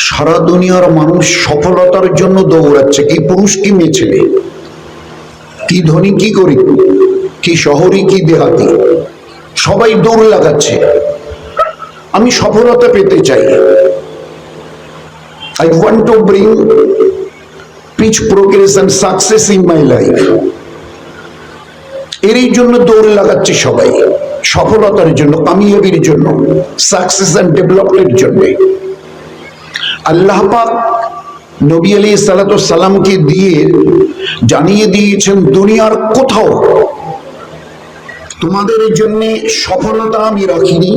সারা দুনিয়ার মানুষ সফলতার জন্য দৌড়াচ্ছে, কি পুরুষ কি মেয়ে ছেলে, কি ধনী কি গরিব, কি শহরে কি দেহাতি, সবাই দৌড় লাগাচ্ছে। আমি সফলতা পেতে চাই। I want to bring peace, progress and success in my life. এরই জন্য দৌড় লাগাচ্ছে সবাই, সফলতার জন্য, কামিয়াবির জন্য, সাকসেস এন্ড ডেভেলপমেন্টের জন্য। আল্লাহ পাক নবী আলাইহিস সালাতু ওয়াস সালামকে দিয়ে জানিয়ে দিয়েছেন, দুনিয়ার কোথাও তোমাদের জন্য সফলতা আমি রাখিনি।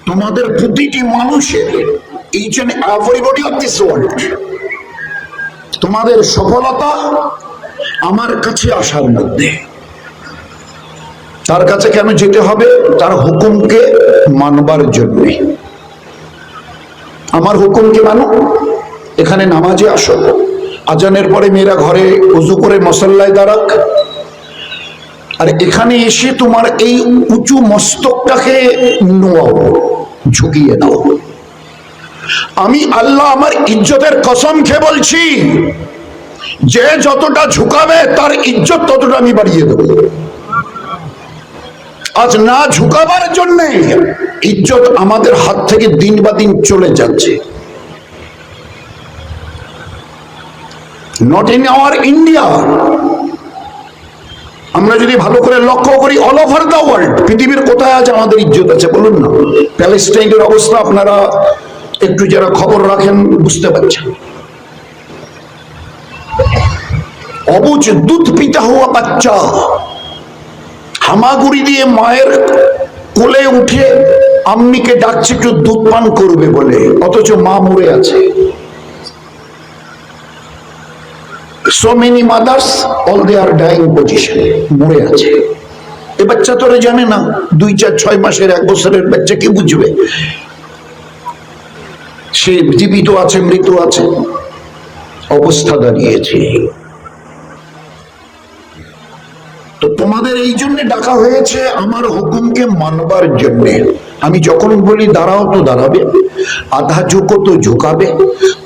তোমাদের প্রতিটি মানুষের, each and everybody of this world, তোমাদের সফলতা আমার কাছে আসার মধ্যে। তার কাছে কেন যেতে হবে? তার হুকুমকে মানবার জন্য। আমার হুকুমকে মানো, এখানে নামাজে আসো, আজানের পরে মেয়েরা ঘরে ওযু করে মুসল্লায় দাঁড়াক, আর এখানে এসে তোমার এই উঁচু মস্তকটাকে নোয়াও, ঝুঁকিয়ে দাও। আমি আল্লাহ আমার ইজ্জতের কসম খেয়ে বলছি, যে যতটা ঝুঁকাবে তার ইজ্জত ততটা আমি বাড়িয়ে দেব। আজ না ঝুঁকাবার জন্য ইজ্জত আমাদের হাত থেকে দিন বা দিন চলে যাচ্ছে। Not in our India. আমরা যদি ভালো করে লক্ষ্য করি, অল ওভার দ্য ওয়ার্ল্ড, পৃথিবীর কোথায় আজ আমাদের ইজ্জত আছে বলুন না? প্যালেস্টাইনের অবস্থা আপনারা একটু যারা খবর রাখেন বুঝতে পারছেন। অবুঝ দুধ পিতা হওয়া বাচ্চা হামাগুড়ি দিয়ে মায়ের কোলে উঠে আম্মিকে ডাকছে একটু দুধ পান করবে বলে, অথচ মা মরে আছে। So many mothers, all they are dying position, মরে আছে। এ বাচ্চা তোরা জানে না, 2, 4, 6 মাসের, 1 বছরের বাচ্চা কি বুঝবে? সে জীবিত আছে মৃত আছে, অবস্থা দাঁড়িয়েছে। তো তোমাদের এই জন্য ডাকা হয়েছে আমার হুকুমকে মানবার জন্য। আমি যখন বলি দাঁড়াও তো দাঁড়াবে, আধা ঝুঁকো তো ঝুঁকাবে,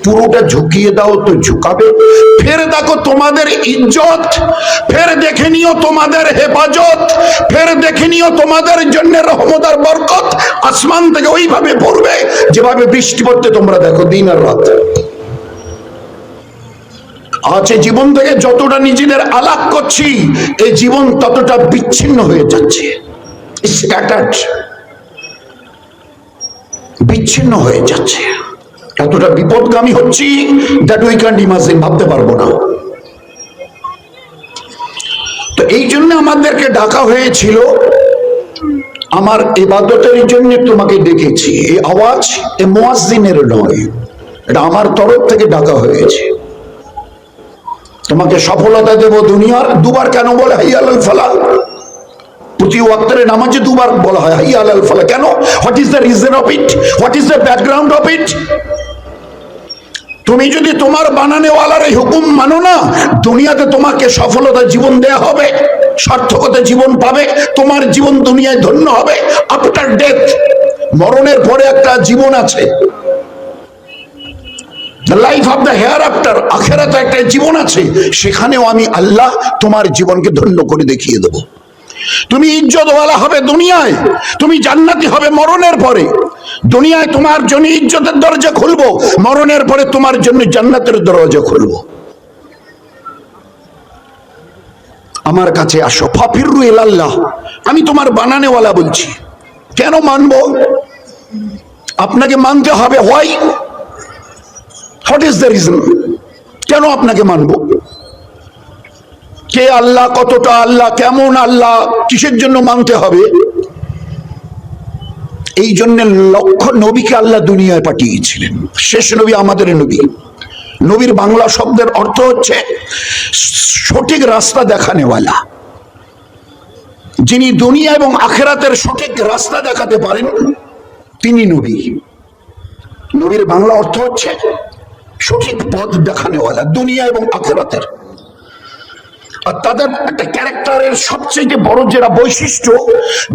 পুরোটা ঝুঁকিয়ে দাও তো ঝুঁকাবে। ফের দেখো তোমাদের ইজ্জত, ফের দেখে নিও তোমাদের হেফাজত, ফের দেখে নিও তোমাদের জন্য রহমত আর বরকত আসমান থেকে ওইভাবে পড়বে যেভাবে বৃষ্টি পড়তে তোমরা দেখো দিন আর রাত। আছে জীবন থেকে যতটা নিজেদের আলাপ করছি, এই জীবন ততটা বিচ্ছিন্ন হয়ে যাচ্ছে, স্ক্যাটার্ড, বিচ্ছিন্ন হয়ে যাচ্ছে। এতটা বিপদগামী হচ্ছি দ্যাট উই ক্যান্ট ইমাজিন, ভাবতে পারবো না। তো এই জন্য আমাদেরকে ডাকা হয়েছিল, আমার ইবাদতের জন্য তোমাকে ডেকেছি। এই আওয়াজ এ মুয়াজ্জিনের নয়, এটা আমার তরফ থেকে ডাকা হয়েছে। তোমাকে সফলতা দেব দুনিয়ার। দুবার কেন বলে হাইয়া আলাল ফালাহ? প্রতি ওয়াক্তের নামাজে দুবার বলা হয় হাইয়া আলাল ফালাহ। কেন? What is the reason of it? What is the background of it? তুমি যদি তোমার বানানেওয়ালার এই হুকুম মানো না, দুনিয়াতে তোমাকে সফলতা জীবন দেয়া হবে, সার্থকতা জীবন পাবে, তোমার জীবন দুনিয়ায় ধন্য হবে। আফটার ডেথ, মরণের পরে একটা জীবন আছে, the life of the hereafter, আখিরাতে একটা জীবন আছে, সেখানেও আমি আল্লাহ তোমার জীবনকে ধন্য করে দেখিয়ে দেব। তুমি ইজ্জতওয়ালা হবে দুনিয়ায়, তুমি জান্নাতি হবে মরণের পরে। দুনিয়ায় তোমার জন্য ইজ্জতের দরজা খুলবো, মরণের পরে তোমার জন্য জান্নাতের দরজা খুলবো। আমার কাছে আসো, ফাফিরু ইলাল্লাহ। আমি তোমার বানানেওয়ালা বলছি। কেন মানবো? আপনাকে মানতে হবে। Why? What is the reason? কেন আপনাকে মানবো? কে আল্লাহ, কতটা আল্লাহ, কেমন আল্লাহ, কিসের জন্য মানতে হবে? এই জন্য লক্ষ নবীকে আল্লাহ দুনিয়ায় পাঠিয়েছিলেন। শেষ নবী আমাদের নবী। নবীর বাংলা শব্দের অর্থ হচ্ছে সঠিক রাস্তা দেখানেওয়ালা। যিনি দুনিয়া এবং আখিরাতের সঠিক রাস্তা দেখাতে পারেন তিনি নবী। নবীর বাংলা অর্থ হচ্ছে সঠিক পথ দেখানেওয়ালা দুনিয়া এবং আখিরাতের। আর তাদের একটা ক্যারেক্টারের সবচেয়ে বড় যেটা বৈশিষ্ট্য,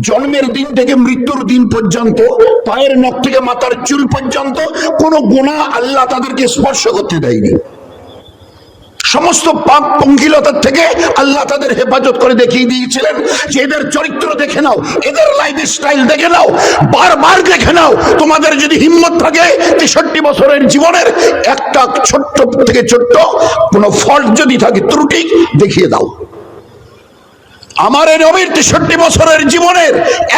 জন্মের দিন থেকে মৃত্যুর দিন পর্যন্ত পায়ের নখ থেকে মাথার চুল পর্যন্ত কোনো গুনাহ আল্লাহ তাদেরকে স্পর্শ করতে দেয়নি। সমস্ত পাপ পঙ্কিলতার থেকে আল্লাহ তাদের হেফাজত করে দেখিয়ে দিয়েছিলেন যে এদের চরিত্র দেখে নাও, এদের লাইফ স্টাইল দেখে নাও, বারবার দেখে নাও। তোমাদের যদি হিম্মত থাকে 63 বছরের জীবনের একটা ছোট্ট থেকে ছোট্ট কোনো ফল্ট যদি থাকে, ত্রুটি দেখিয়ে দাও। আমার এই নবীর 63 বছরের জীবনের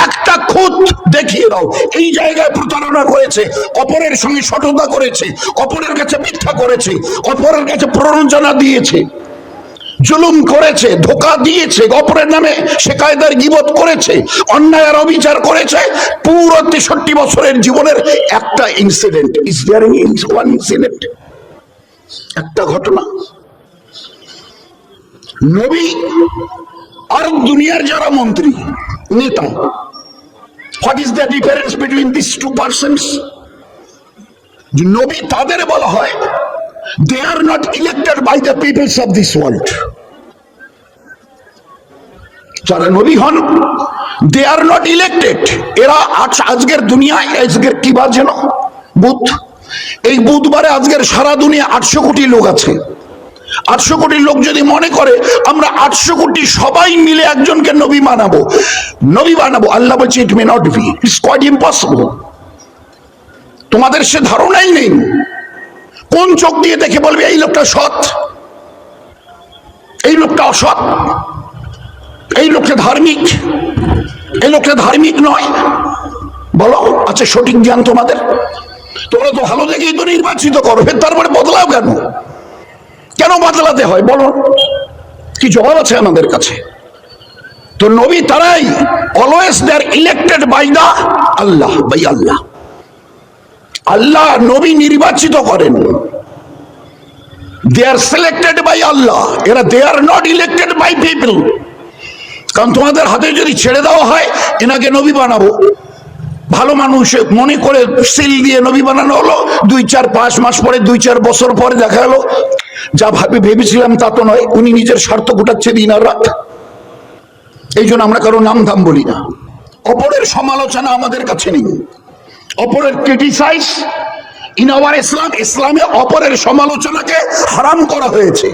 একটা খুঁত দেখিয়ে দাও। এই জায়গায় প্রতারণা করেছে, অপরের সঙ্গে সততা করেছে, অপরের কাছে মিথ্যা করেছে, অপরের কাছে প্ররোচনা দিয়েছে, জুলুম করেছে, ধোঁকা দিয়েছে, অপরের নামে শেকায়েতের গীবত করেছে, অন্যায় আর অবিচার করেছে। পুরো 63 বছরের জীবনের একটা incident, is there any one incident, একটা ঘটনা। নবী আর দুনিয়ার যারা মন্ত্রী নেতা, what is the difference between this two persons? নবী তাদের বলা হয় they are not elected by the peoples of this world. যারা নবী হন they are not elected. এরা আজকের দুনিয়ায়, আজকের কি বার যেন, বুধ, এই বুধবারে আজকের সারা দুনিয়া 800 কোটি লোক আছে। 800 কোটি লোক যদি মনে করে আমরা 800 কোটি সবাই মিলে একজনকে নবী বানাবো, আল্লাহ বলছে it may not be, it's quite impossible. তোমাদের সে ধারণাই নেই। কোন চোখ দিয়ে দেখে বলবে এই লোকটা সৎ, এই লোকটা অসৎ, এই লোকটা ধার্মিক, এই লোকটা ধার্মিক নয়? বলো, আচ্ছা সঠিক জ্ঞান তোমাদের? তোমরা তো ভালো দেখেই তো নির্বাচিত করো, তারপরে বদলাও কেন? কেন বদলাতে হয় বলো? কি জবাব আছে আমাদের কাছে? তো নবী তারাই always they are elected by the Allah, by Allah. আল্লাহ নবী নির্বাচিত করেন, they are selected by Allah. এরা they are not elected by people. কারণ তোমাদের হাতে যদি ছেড়ে দেওয়া হয় এনাকে নবী বানাবো, ভালো মানুষ মনে করে সিল দিয়ে নবী বানানো হলো, 2-4-5 মাস পরে, 2-4 বছর পরে দেখা গেল যা ভেবেছিলাম তা তো নয়, উনি নিজের স্বার্থ গোটাচ্ছে দিন আর রাত। এই জন্য আমরা কারো নাম ধাম বলি না। অপরের সমালোচনা আমাদের কাছে নেই, অপরের ক্রিটিসাইজ ইন আওয়ার ইসলাম। ইসলামে অপরের সমালোচনাকে হারাম করা হয়েছে,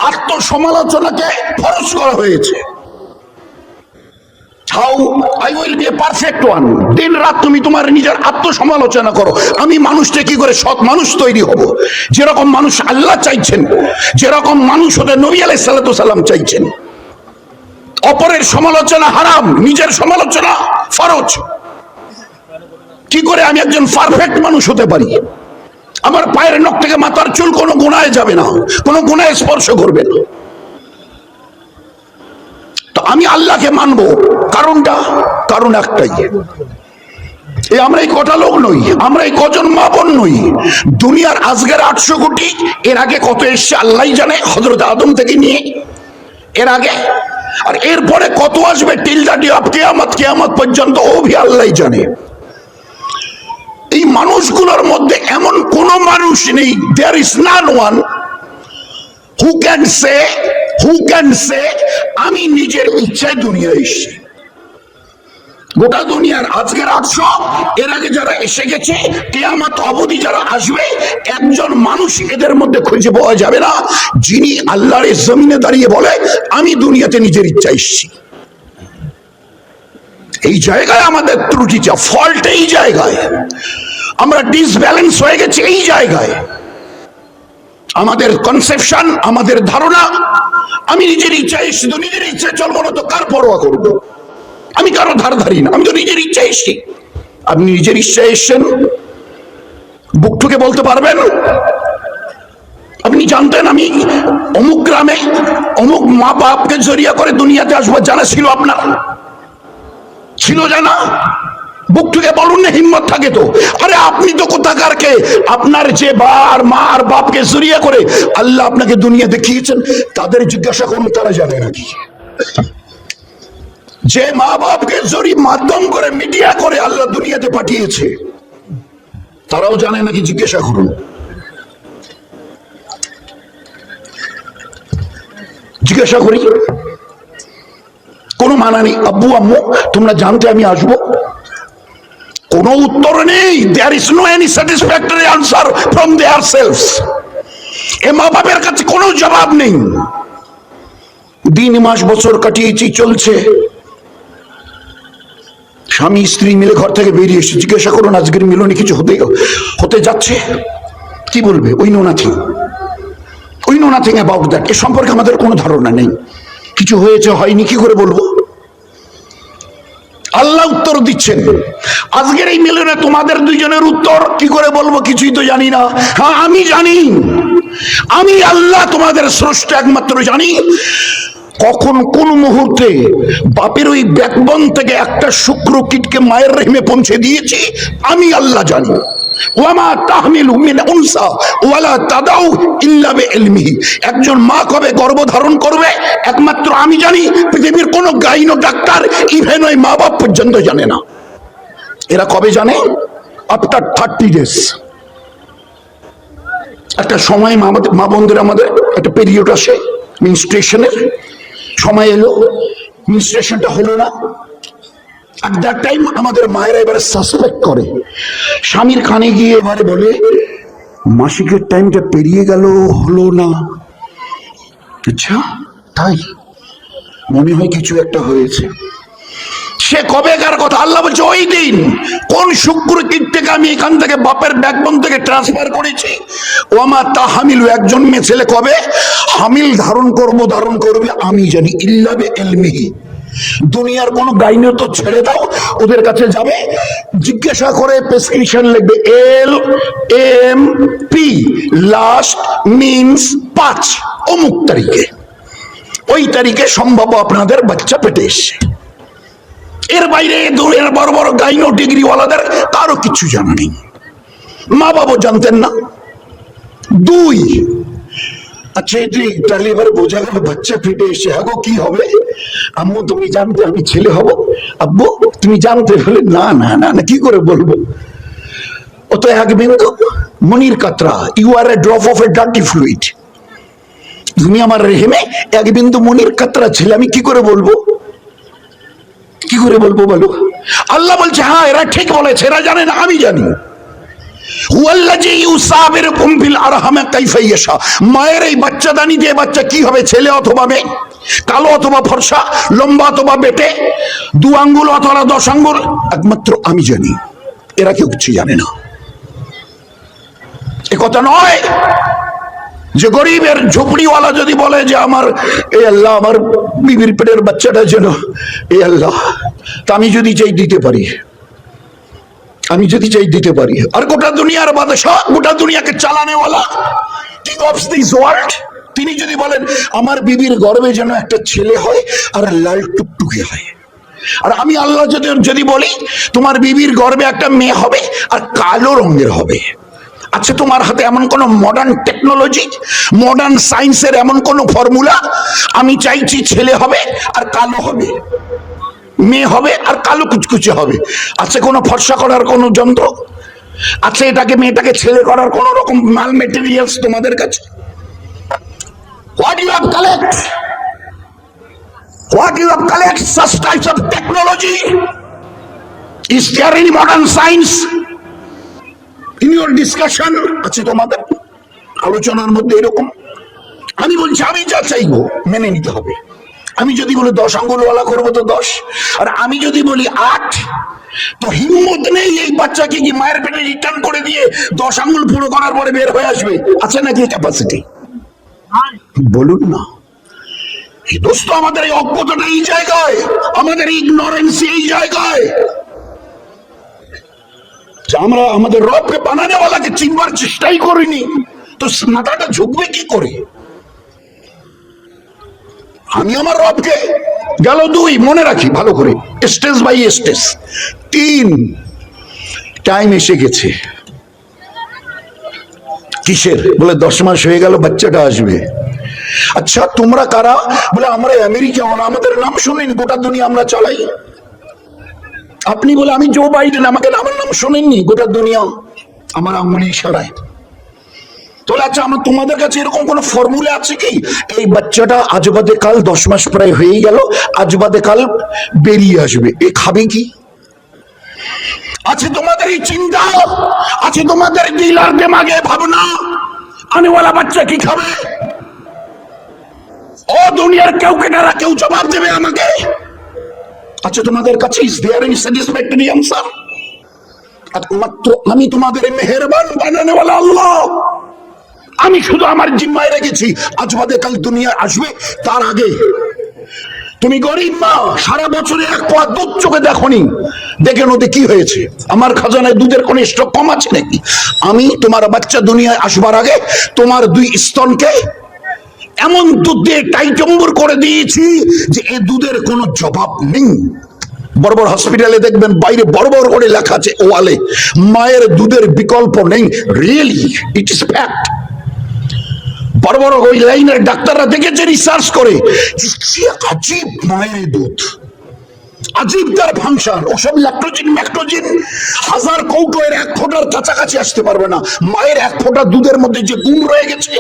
আত্মসমালোচনাকে ফরজ করা হয়েছে। How I will be a perfect one. দিন রাত তুমি তোমার নিজের আত্মসমালোচনা করো, আমি মানুষটা কি করে সৎ মানুষ তৈরি হব, যেরকম মানুষ আল্লাহ চাইছেন, যেরকম মানুষ হতে নবী আলাইহিস সালাতু সালাম চাইছেন। অপরের সমালোচনা হারাম, নিজের সমালোচনা ফরজ। কি করে আমি একজন পারফেক্ট মানুষ হতে পারি? আমার পায়ের নখ থেকে মাথার চুল কোনো গুনাহে যাবে না, কোনো গুনাহে স্পর্শ করবে না। তো আমি আল্লাহকে মানবো, কারণ একটাই, আমরা এই কটা লোক নই, আমরা এই কজন মা বোন নই। দুনিয়ার আজকের 800 কোটি, এর আগে কত এসছে আল্লাহ জানে, হযরত আদম থেকে নিয়ে এর আগে, আর এরপরে কত আসবে টিল দ্য ডে অফ কিয়ামত পর্যন্ত, ও ভি আল্লাহ জানে। এই মানুষগুলোর মধ্যে এমন কোন মানুষ নেই, there is none one who can say আমি নিজের ইচ্ছায় দুনিয়ায় এসেছি। গোটা দুনিয়ার আজকের 800, এর আগে যারা এসে গেছে, কিয়ামত অবধি যারা আসবে, একজন মানুষ এদের মধ্যে খুঁজে পাওয়া যাবে না যিনি আল্লাহর জমিনে দাঁড়িয়ে বলে আমি দুনিয়াতে নিজের ইচ্ছা এসেছি। এই জায়গায় আমাদের ত্রুটিটা, ফল্ট এই জায়গায়, আমরা ডিসব্যালেন্স হয়ে গেছি এই জায়গায়। আমাদের কনসেপশন, আমাদের ধারণা, আমি নিজের ইচ্ছা এসেছি, তো নিজের ইচ্ছা চলবো না তো কার পরোয়া করবো? আমি কারো ধার ধারি না, আমি তো নিজের ইচ্ছা এসেছি। আপনি নিজের ইচ্ছা এসেছেন, বুক ঠুকে বলতে পারবেন? আপনি জানতেন আমি অমুক গ্রামে অমুক মা বাপকে জড়িয়ে করে দুনিয়াতে আসবো, জানা ছিল আপনার? ছিল জানা? বুক থেকে বলুন না, হিম্মত থাকে তো। আরে আপনি তো কোথাকার কে? আপনার যে মা আর বাপকে জড়িয়ে করে আল্লাহ আপনাকে দুনিয়া দেখিয়েছেন, তাদের জিজ্ঞাসা করুন, তারা জানে নাকি? যে মা বাপকে জড়িয়ে মাধ্যম করে মিডিয়া করে আল্লাহ দুনিয়াতে পাঠিয়েছে, তারাও জানে নাকি? জিজ্ঞাসা করুন। জিজ্ঞাসা করি, কোনো মানা নেই। আব্বু আম্মু তোমরা জানতে আমি আসবো, কোনো উত্তর নেই। there is no any satisfactory answer from their selves। এ মা বাপের কাছে কোনো জবাব নেই। দিন মাস বছর কাটিয়েছি, চলছে। স্বামী স্ত্রী মিলে ঘর থেকে বেরিয়ে এসে জিজ্ঞাসা করুন আজকের মিলনে কিছু হতে যাচ্ছে, কি বলবে? We know nothing about that. এ সম্পর্কে আমাদের কোনো ধারণা নেই। কিছু হয়েছে হয়নি কি করে বলবো? আল্লাহ উত্তর দিচ্ছেন। আজকের এই মিলনে তোমাদের দুইজনের উত্তর কি করে বলবো কিছুই তো জানি না। হ্যাঁ আমি জানি, আমি আল্লাহ তোমাদের স্রষ্টা একমাত্র জানি। কখন কোন মুহূর্তে বাপের ওই ব্যাকবন থেকে একটা শুক্র কীটকে মায়ের রেহেমে পৌঁছে দিয়েছি আমি আল্লাহ জানি। ওয়ামা তাহমিলু মিন উনসা ওয়ালা তাদাউ ইল্লা বিইলমিহি। একজন মা কবে গর্ভধারণ করবে একমাত্র আমি জানি। পৃথিবীর কোন গাইনো ডাক্তার ইভেন ওই মা বাপ পর্যন্ত জানে না। এরা কবে জানে? After 30 days. একটা সময় মা বোনদের আমাদের একটা পিরিয়ড আসে, মেনস্ট্রুয়েশনের সময় এলো, মেনস্ট্রুয়েশনটা হলো না। at that time আমাদের মায়েরা এবারে সাসপেক্ট করে, স্বামীর কানে গিয়ে এবারে বলে মাসিকের টাইমটা পেরিয়ে গেল, হলো না। আচ্ছা তাই মনে হয় কিছু একটা হয়েছে। সে কবেকার কথা? আল্লাহ বলছে ওই দিন কোন শুক্র কীট থেকে আমি এখান থেকে বাপের ব্যাকবোন থেকে ট্রান্সফার করেছি। ওয়ামা তাহমিলু, একজন মেয়ে ছেলে কবে হামিল ধারণ করবে আমি জানি। ইল্লা বিইলমিহি। দুনিয়ার কোন গাইনে তো ছেড়ে দাও, ওদের কাছে যাবে, জিজ্ঞাসা করে প্রেসক্রিপশন লিখবে LMP, লাস্ট মিন্স 5 অমুক তারিখে, ওই তারিখে সম্ভব আপনাদের বাচ্চা পেটে এসছে। এর বাইরে দুনিয়ার বড় বড় গাইনো ডিগ্রিওয়ালাদের কারো কিছু জানা নেই, মা বাবা জানতেন না। 2, আচ্ছা তাহলে এবার বোঝা গেল বাচ্চা পেটে এসে আগো কি হবে? আম্মু তুমি জানতে আমি ছেলে হব? আব্বু তুমি জানতে? বলে না না না না, কি করে বলবো? ও তো এক বিন্দু মনির কাতরা, you are a drop of a dirty fluid. তুমি আমার রেহেমে এক বিন্দু মনির কাতরা ছেলে, আমি কি করে বলবো? কি করে বলবো বলো? আল্লাহ বলছে হ্যাঁ এরা ঠিক বলেছে, এরা জানে না আমি জানি। মায়ের এই বাচ্চাদানি দিয়ে বাচ্চা কি হবে, ছেলে অথবা মেয়ে, কালো অথবা ফর্সা, লম্বা অথবা বেটে, 2 আঙ্গুল অথবা 10 আঙ্গুল, একমাত্র আমি জানি। এরা কেউ কিছু জানে না। এ কথা নয় যে গরিবের ঝুপড়িওয়ালা যদি বলে যে আমার এই আল্লাহ আমার বিবির পেটের বাচ্চাটা যেন এই আল্লাহ, তা আমি যদি চাই দিতে পারি, আমি যদি চাই দিতে পারি। আর গোটা দুনিয়ার বাদশা, গোটা দুনিয়াকে চালানেওয়ালা, কিং অফ দিস ওয়ার্ল্ড, তিনি যদি বলেন আমার বিবির গর্ভে যেন একটা ছেলে হয় আর লাল টুকটুকে হয়, আর আমি আল্লাহ যদি বলি তোমার বিবির গর্ভে একটা মেয়ে হবে আর কালো রঙের হবে, আচ্ছা তোমার হাতে এমন কোন মডার্ন টেকনোলজি, মডার্ন সায়েন্সের এমন কোন ফর্মুলা, আমি চাইছি ছেলে হবে আর কালো হবে, মেয়ে হবে আর কালো কুচকুচে হবে, আছে কোনো ফর্সা করার কোনো যন্ত্র? আছে এটাকে মেয়েটাকে ছেলে করার কোন রকম মাল মেটেরিয়ালস তোমাদের কাছে? What you have collect? What you have collect such types of technology? Is there any modern science in your discussion? আছে তোমাদের আলোচনার মধ্যে এরকম? আমি বলছি আমি যা চাইবো মেনে নিতে হবে। আমি যদি বলি 10 আঙ্গুলওয়ালা করবো তো 10, আর আমি যদি বলি 8, তো হিম্মত নেই এই বাচ্চাকে কি মায়ের পেটে রিটার্ন করে দিয়ে 10 আঙ্গুল পুরো করার পরে বের হয়ে আসবে? আছে নাকি ক্যাপাসিটি? বলুন না। দোস্ত আমাদের এই অজ্ঞতাটা এই জায়গায়, আমাদের ইগনোরেন্স এই জায়গায়, আমরা আমাদের রবকে বানানোওয়ালাকে চিনবার চেষ্টাই করিনি, তো মাথাটা ঝুঁকবে কি করে? আমি আমার রবকে গেল 2, মনে রাখি ভালো করে, স্টেজ বাই স্টেজ। 3, টাইম এসে গেছে। কিসের? বলে 10 মাস হয়ে গেল বাচ্চাটা আসবে। আচ্ছা তোমরা কারা? বলে আমরা আমেরিকা, আমাদের নাম শুনেন, গোটা দুনিয়া আমরা চালাই। আপনি বলে আমি জো বাইডেন, আমাকে আমার নাম শোনেননি, গোটা দুনিয়া আমার আঙ্গুলি ইশারায়। তাহলে আচ্ছা, আমার তোমাদের কাছে এরকম কোন ফর্মুলা আছে কি এই বাচ্চাটা আজ বাদে কাল 10 মাস প্রায় হয়ে গেল, আজ বাদে কাল বেরিয়ে আসবে, এ খাবে কি? আছে তোমাদের এই চিন্তা? আছে তোমাদের দিল আর দিমাগে ভাবনা আনেওয়ালা বাচ্চা কি খাবে? ও দুনিয়ার কেউ কেনারা কেউ জবাব দেবে আমাকে? আচ্ছা তোমাদের কাছে is there any satisfactory answer? মাত্র আমি তোমাদের মেহেরবান বানানেওয়ালা আল্লাহ, আমি শুধু আমার জিম্মায় রেখেছি আজ বাদে কাল দুনিয়া আসবে, তার আগে তুমি গরিব মা, সারা বছরে এক পোয়া দুধ চোখে দেখোনি, দেখে নদী কি হয়েছে? আমার খাজানায় দুধের কোন স্টক কম আছে নাকি? আমি তোমার বাচ্চা দুনিয়ায় আসবার আগে তোমার 2 স্তনকে এমন দুধ দিয়ে টাইটম্বর করে দিয়েছি যে এই দুধের কোনো জবাব নেই। বড় বড় হসপিটালে দেখবেন বাইরে বড় বড় করে লেখা আছে ওয়ালে, মায়ের দুধের বিকল্প নেই। Really it is fact. বড় বড় ওই লাইনের ডাক্তাররা দেখেছে রিসার্চ করে, কি আজীব মায়ের দুধ, আজীব তার ফাংশন। ওসব ল্যাক্টোজিন ম্যাক্টোজিন 1000 কৌটো এর 1 ফোঁটার কাছাকাছি আসতে পারবে না। মায়ের 1 ফোঁটা দুধের মধ্যে যে গুণ রয়ে গেছে,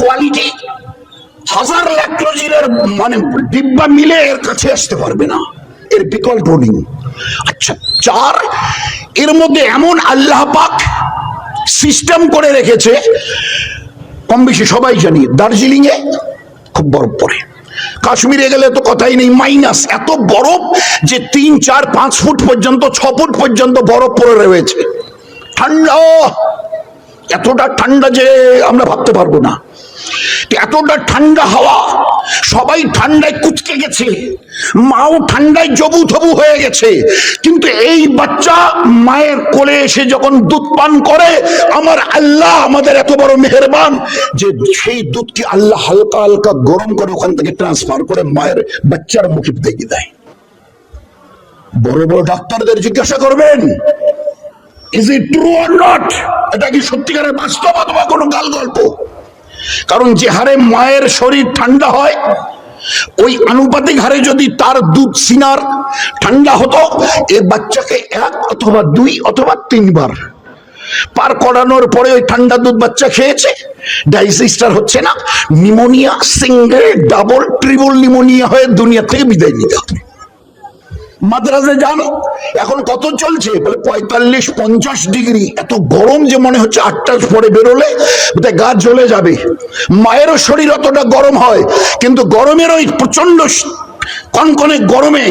কোয়ালিটি, 1000 ল্যাক্টোজিনের মানে ডিব্বা মিলে এর কাছে আসতে পারবে না, এর বিকল্প নেই। আচ্ছা 4, এর মধ্যে এমন আল্লাহ পাক সিস্টেম করে রেখেছে, কম বেশি সবাই জানি দার্জিলিং এ খুব বরফ পড়ে, কাশ্মীরে গেলে তো কথাই নেই, মাইনাস এত বরফ যে 3, 4, 5 ফুট পর্যন্ত, 6 ফুট পর্যন্ত বরফ পড়ে রয়েছে। ঠান্ডা, এতটা ঠান্ডা যে আমরা ভাবতে পারবো না, এতটা ঠান্ডা হাওয়া, সবাই ঠান্ডায় কুচকে গেছে, মাও ঠান্ডায় জবু থবু হয়ে গেছে। কিন্তু এই বাচ্চা মায়ের কোলে এসে যখন দুধ পান করে, আমার আল্লাহ আমাদের এত বড় মেহেরবান যে সেই দুধকে আল্লাহ হালকা হালকা গরম করে ওখান থেকে ট্রান্সফার করে মায়ের বাচ্চার মুখে দিয়ে দেয়। বড় বড় ডাক্তারদের জিজ্ঞাসা করবেন, is it true or not? এটা কি সত্যিকারের বাস্তব অথবা কোনো গাল গল্প? কারণ যে হারে মায়ের শরীর ঠান্ডা হয়, ওই আনুপাতিক হারে যদি তার দুধ সিনার ঠান্ডা হতো, এই বাচ্চাকে 1 অথবা 2 অথবা 3 বার পার করানোর পরে ওই ঠান্ডা দুধ বাচ্চা খেয়েছে, ডাইজেস্টার হচ্ছে না, pneumonia, single double triple pneumonia হয়ে দুনিয়া থেকে বিদায় নিতে হবে। মাদ্রাসে জানো এখন কত চলছে? বলে 45-50 ডিগ্রি, এত গরম যে মনে হচ্ছে 8টার পরে বেরোলে গা জ্বলে যাবে। মায়েরও শরীর অতটা গরম হয়, কিন্তু গরমের ওই প্রচন্ড কনকনে গরমে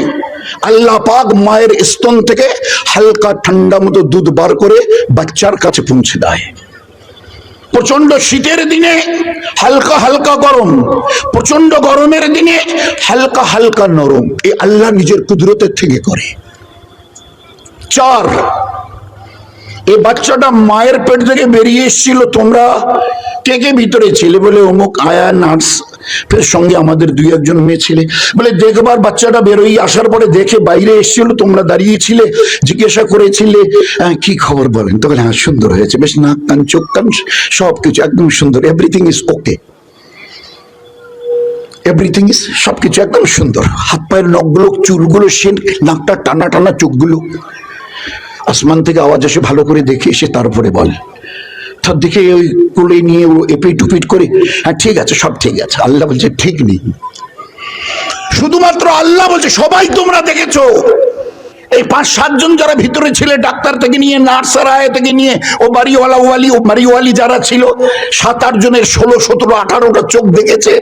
আল্লাহ পাক মায়ের স্তন থেকে হালকা ঠান্ডা মতো দুধ বার করে বাচ্চার কাছে পৌঁছে দেয়। প্রচন্ড শীতের দিনে হালকা হালকা গরম, প্রচন্ড গরমের দিনে হালকা হালকা নরম, এই আল্লাহ নিজের কুদরতের থেকে করে। 4, এই বাচ্চাটা মায়ের পেট থেকে বেরিয়ে এসেছিল, তোমরা কে কে ভিতরে ছিলে? বলে অমুক আয়া নার্স, ফের সঙ্গে আমাদের 2-1 মেয়ে ছিলে। বলে দেখবার বাচ্চাটা বেরোই আসার পরে দেখে বাইরে এসেছিল, তোমরা দাঁড়িয়েছিলে, জিজ্ঞাসা করেছিলে কি খবর বলেন? তখন হ্যাঁ সুন্দর হয়েছে, বেশ নাক কান চোখ কান সবকিছু একদম সুন্দর, everything is okay, everything is, সবকিছু একদম সুন্দর, হাত পায়ের নখগুলো, চুলগুলো, সেন, নাকটা টানা টানা, চোখগুলো। আসমান থেকে আওয়াজ আসে, ভালো করে দেখে এসে তারপরে বল। তার দিকে ওই কোলে নিয়ে ও এপিট উপিট করে, হ্যাঁ ঠিক আছে, সব ঠিক আছে। আল্লাহ বলছে ঠিক নেই, শুধুমাত্র আল্লাহ বলছে সবাই তোমরা দেখেছো। এই 5-7 জন যারা ভিতরে ছিলে, ডাক্তার থেকে নিয়ে নার্স আয়া থেকে নিয়ে ও বাড়িওয়ালা ওয়ালি, ও বাড়িওয়ালি যারা ছিল, 7-8 জনের 16, 17, 18টা চোখ দেখেছে।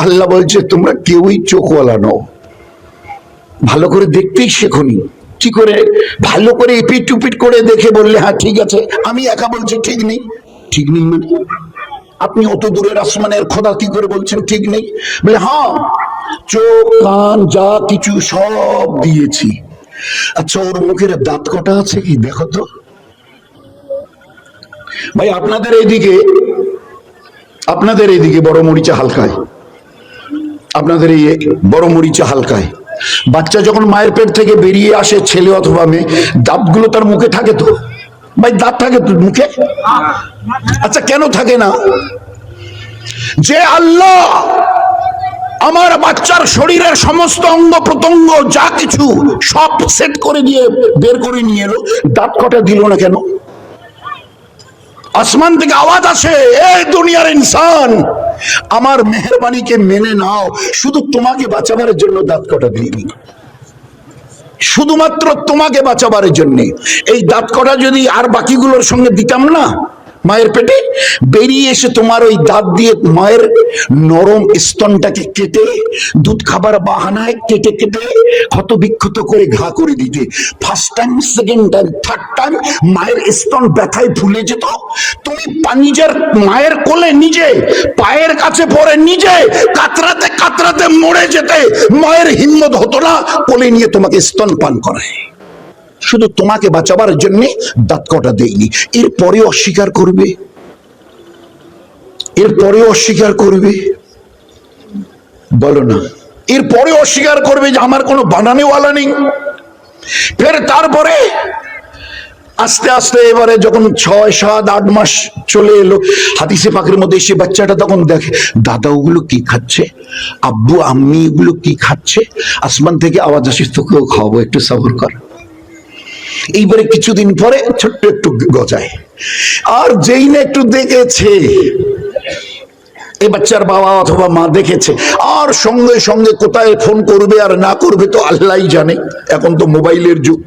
আল্লাহ বলছে তোমরা কেউই চোখওয়ালা নও, ভালো করে দেখতেই শেখনি। কি করে ভালো করে এপিট উপিট করে দেখে বললে হ্যাঁ ঠিক আছে? আমি একা বলছি ঠিক নেই। ঠিক নেই মানে আপনি অত দূরের আসমানের খোদা কি করে বলছেন ঠিক নেই? বলে হ্যাঁ, চোখ কান যা কিছু সব দিয়েছি। আচ্ছা ওর মুখের দাঁত কটা আছে কি দেখো তো। ভাই আপনাদের এইদিকে বড় মরিচা হালকায়, আপনাদের এই বড় মরিচা হালকায় বাচ্চা যখন মায়ের পেট থেকে বেরিয়ে আসে, ছেলে অথবা মেয়ে, দাঁতগুলো তার মুখে থাকে তো? ভাই দাঁত থাকে তো মুখে? আচ্ছা কেন থাকে না? যে আল্লাহ আমার বাচ্চার শরীরের সমস্ত অঙ্গ প্রত্যঙ্গ যা কিছু সব সেট করে দিয়ে বের করে নিয়ে এলো, দাঁত কটা দিল না কেন? আসমান থেকে আওয়াজ আসে, এ দুনিয়ার ইনসান, আমার মেহেরবানিকে মেনে নাও। শুধু তোমাকে বাঁচাবার জন্য দাঁত কটা দিইনি, শুধুমাত্র তোমাকে বাঁচাবার জন্য। এই দাঁত কটা যদি আর বাকিগুলোর সঙ্গে দিতাম না, মায়ের পেটে বেরিয়ে এসে তোমার ওই দাঁত দিয়ে মায়ের নরম স্তনটাকে কেটে দুধ খাবার বাহানায় কেটে কেটে ক্ষত বিক্ষত করে ঘা করে দিতে। First time, second time, third time মায়ের স্তন ব্যথায় ফুলে যেত। তুমি নিজের মায়ের কোলে নিজে পায়ের কাছে পড়ে নিজে কাতরাতে কাতরাতে মরে যেতে, মায়ের হিম্মত হতো না কোলে নিয়ে তোমাকে স্তন পান করায়। শুধু তোমাকে বাঁচাবার জন্য দাঁত কটা দেয়নি। এরপরে অস্বীকার করবে, এরপরে অস্বীকার করবে, বলো না, এরপরে অস্বীকার করবে যে আমার কোনো বানানেওয়ালা নেই। ফের তারপরে আস্তে আস্তে এবারে যখন 6, 7, 8 মাস চলে এলো, হাদিসে পাকের মধ্যে এসে বাচ্চাটা তখন দেখে দাদা ওগুলো কি খাচ্ছে, আব্বু আম্মি এগুলো কি খাচ্ছে। আসমান থেকে আওয়াজ আসে, তোকেও খাওয়াবো, একটু সবর কর। এইবারে কিছুদিন পরে ছোট্ট একটু গজায়, আর যেই না একটু দেখেছে এই বাচ্চার বাবা অথবা মা দেখেছে, আর সঙ্গে সঙ্গে কোথায় ফোন করবে আর না করবে তো আল্লাহই জানে। এখন তো মোবাইলের যুগ,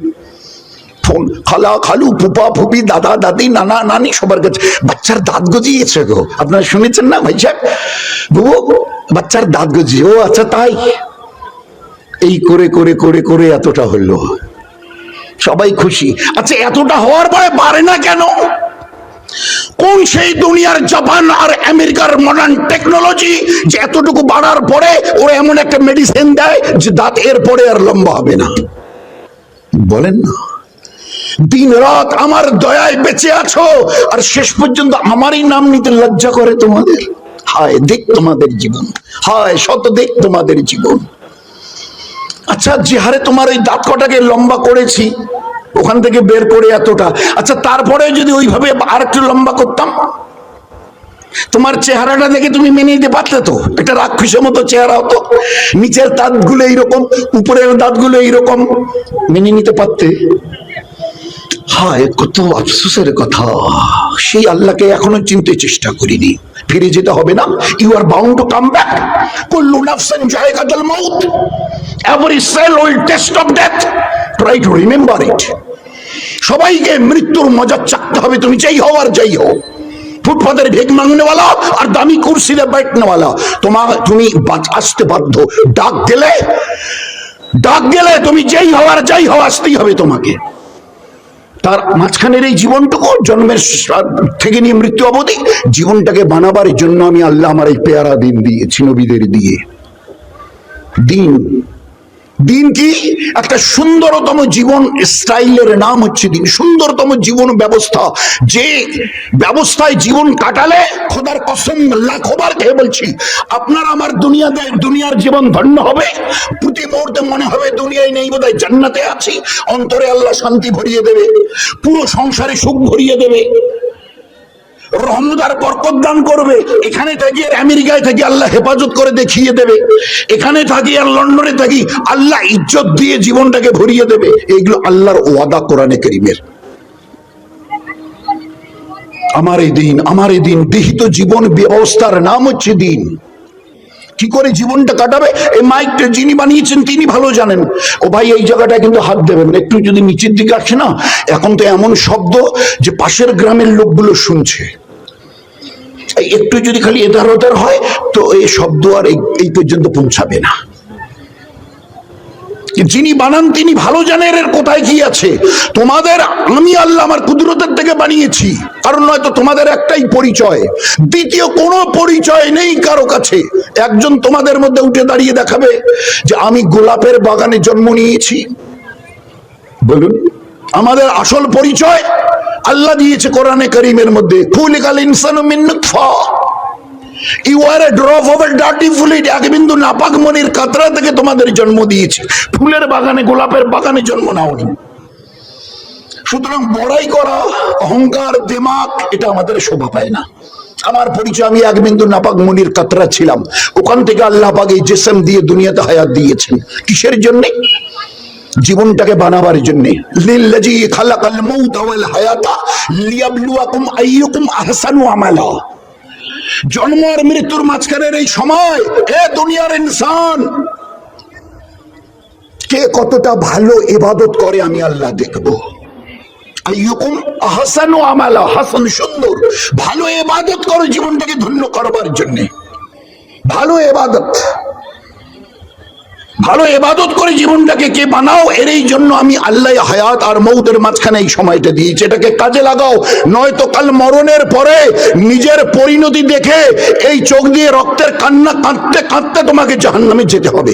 ফোন খালা খালু ফুপা ফুপি দাদা দাদি নানা নানি সবার কাছে। বাচ্চার দাঁত গজিয়েছে গো, আপনারা শুনেছেন না ভাই সাহেব, বাবু বাচ্চার দাঁত গজিয়ে, ও আচ্ছা তাই। এই করে করে করে করে এতটা হলো, সবাই খুশি। আচ্ছা এতটা হওয়ার পরে বাড়ে না কেন? কোন সেই দুনিয়ার জাপান আর আমেরিকার মডার্ন টেকনোলজি যে এতটুকু বাড়ার পরে ওরা এমন একটা মেডিসিন দেয় যে দাঁত এর পরে আর লম্বা হবে না? বলেন না, দিন রাত আমার দয়ায় বেঁচে আছো আর শেষ পর্যন্ত আমারই নাম নিতে লজ্জা করে তোমাদের। হায় দেখ তোমাদের জীবন, হায় শত দেখ তোমাদের জীবন। আচ্ছা যে হারে তোমার ওই দাঁত কটাকে লম্বা করেছি ওখান থেকে বের করে এতটা, আচ্ছা তারপরে যদি ওইভাবে আর একটু লম্বা করতাম, তোমার চেহারাটা দেখে তুমি মেনে নিতে পারতে তো? একটা রাক্ষসের মতো চেহারা হতো, নিচের দাঁতগুলো এইরকম, উপরের দাঁতগুলো এইরকম, মেনে নিতে পারতে? হায় কত আফসোসের কথা, সেই আল্লাহকে এখনো চিনতে চেষ্টা করিনি। ফিরে যেতে হবে না, you are bound to come back. কুল্লু নাফসিন যায়কাতুল মাউত, every self will taste of death, try to remember it. সবাইকে মৃত্যুর মজা চাকতে হবে, তুমি যেই হও আর যাই হও। ফুটপাতের ভেক মাংনেওয়ালা আর দামি কুরসিতে बैठनेवाला, তুমি আসতে বাধ্য। ডাক গেলে তুমি যেই হও আর যাই হও আসতেই হবে তোমাকে। তার মাঝখানের এই জীবনটুকু, জন্মের থেকে নিয়ে মৃত্যু অবধি জীবনটাকে বানাবার জন্য আমি আল্লাহ আমার এই পেয়ারা দিন দিয়েছি, নবীদের দিয়ে। দিন কি? একটা সুন্দরতম জীবন স্টাইলের নাম হচ্ছে দিন, সুন্দরতম জীবন ব্যবস্থা। যে ব্যবস্থায় জীবন কাটালে খোদার কসম লাখবার খেয়ে বলছি, আপনার আমার দুনিয়ার জীবন ধন্য হবে। প্রতি মুহূর্তে মনে হবে দুনিয়ায় নেই, বোধহয় জান্নাতে আছি। অন্তরে আল্লাহ শান্তি ভরিয়ে দেবে, পুরো সংসারে সুখ ভরিয়ে দেবে, রহমত আর বরকত দান করবে। এখানে থাকি আর আমেরিকায় থাকি আল্লাহ হেফাজত করে দেখিয়ে দেবে, এখানে থাকি আর লন্ডনে থাকি আল্লাহ ইজ্জত দিয়ে জীবনটাকে ভরিয়ে দেবে। এইগুলো আল্লাহর ওয়াদা কোরআনে কারীমের। আমার এই দিন বিহিত জীবন ব্যবস্থার নাম হচ্ছে দিন। কি করে জীবনটা কাটাবে? এই মাইকটা যিনি বানিয়েছেন তিনি ভালো জানেন। ও ভাই এই জায়গাটায় কিন্তু হাত দেবেন, একটু যদি নিচের দিকে আসে না, এখন তো এমন শব্দ যে পাশের গ্রামের লোকগুলো শুনছে। একটু যদি খালি এধার ওধার হয় তো এই শব্দ আর এই পর্যন্ত পৌঁছাবে না। যিনি বানান তিনি ভালো জানেন এর কোথায় কি আছে। তোমাদের আমি আল্লাহ আমার কুদরতের থেকে বানিয়েছি, কারণ নয়তো তোমাদের একটাই পরিচয়, দ্বিতীয় কোনো পরিচয় নেই কারো কাছে। একজন তোমাদের মধ্যে উঠে দাঁড়িয়ে দেখাবে যে আমি গোলাপের বাগানে জন্ম নিয়েছি? বলুন, আমাদের আসল পরিচয় আল্লাহ দিয়েছে কোরআনে কারীমের মধ্যে, খুলিকাল ইনসানু মিন নুতফা, you are a drop of a dirty fluid, এক বিন্দু নাপাক মনির কাতরা থেকে তোমাদের জন্ম দিয়েছে, ফুলের বাগানে গোলাপের বাগানে জন্ম নাওনি। সুতরাং বড়াই করা, অহংকার, দিমাগ, এটা আমাদের শোভা পায় না। আমার পরিচয় আমি এক বিন্দু নাপাক মনির কাতরা ছিলাম, ওখান থেকে আল্লাহ পাক এই জিসম দিয়ে দুনিয়াতে হায়াত দিয়েছেন। কিসের জন্য? জীবনটাকে বানাবার জন্য। লিল্লাযী খালাকাল মাউতা ওয়াল হায়াতা লিয়াবলুয়াকুম আইয়ুকুম আহসানু আমালা। জন্ম আর মৃত্যুর মাঝখানের এই সময়, এ দুনিয়ার ইনসান, কে কতটা ভালো ইবাদত করে আমি আল্লাহ দেখব। আইয়ুকুম আহসানু আমালা, হাসান সুন্দর, ভালো ইবাদত করো জীবনটাকে ধন্য করবার জন্য। ভালো ইবাদত করে জীবনটাকে কে বানাও, এরই জন্য আমি আল্লাহ হায়াত আর মৌতের মাঝখানে এই সময়টা দিয়েছি, এটাকে কাজে লাগাও। নয়তো কাল মরণের পরে নিজের পরিণতি দেখে এই চোখ দিয়ে রক্তের কান্না কাঁদতে কাঁদতে তোমাকে জাহান্নামে যেতে হবে।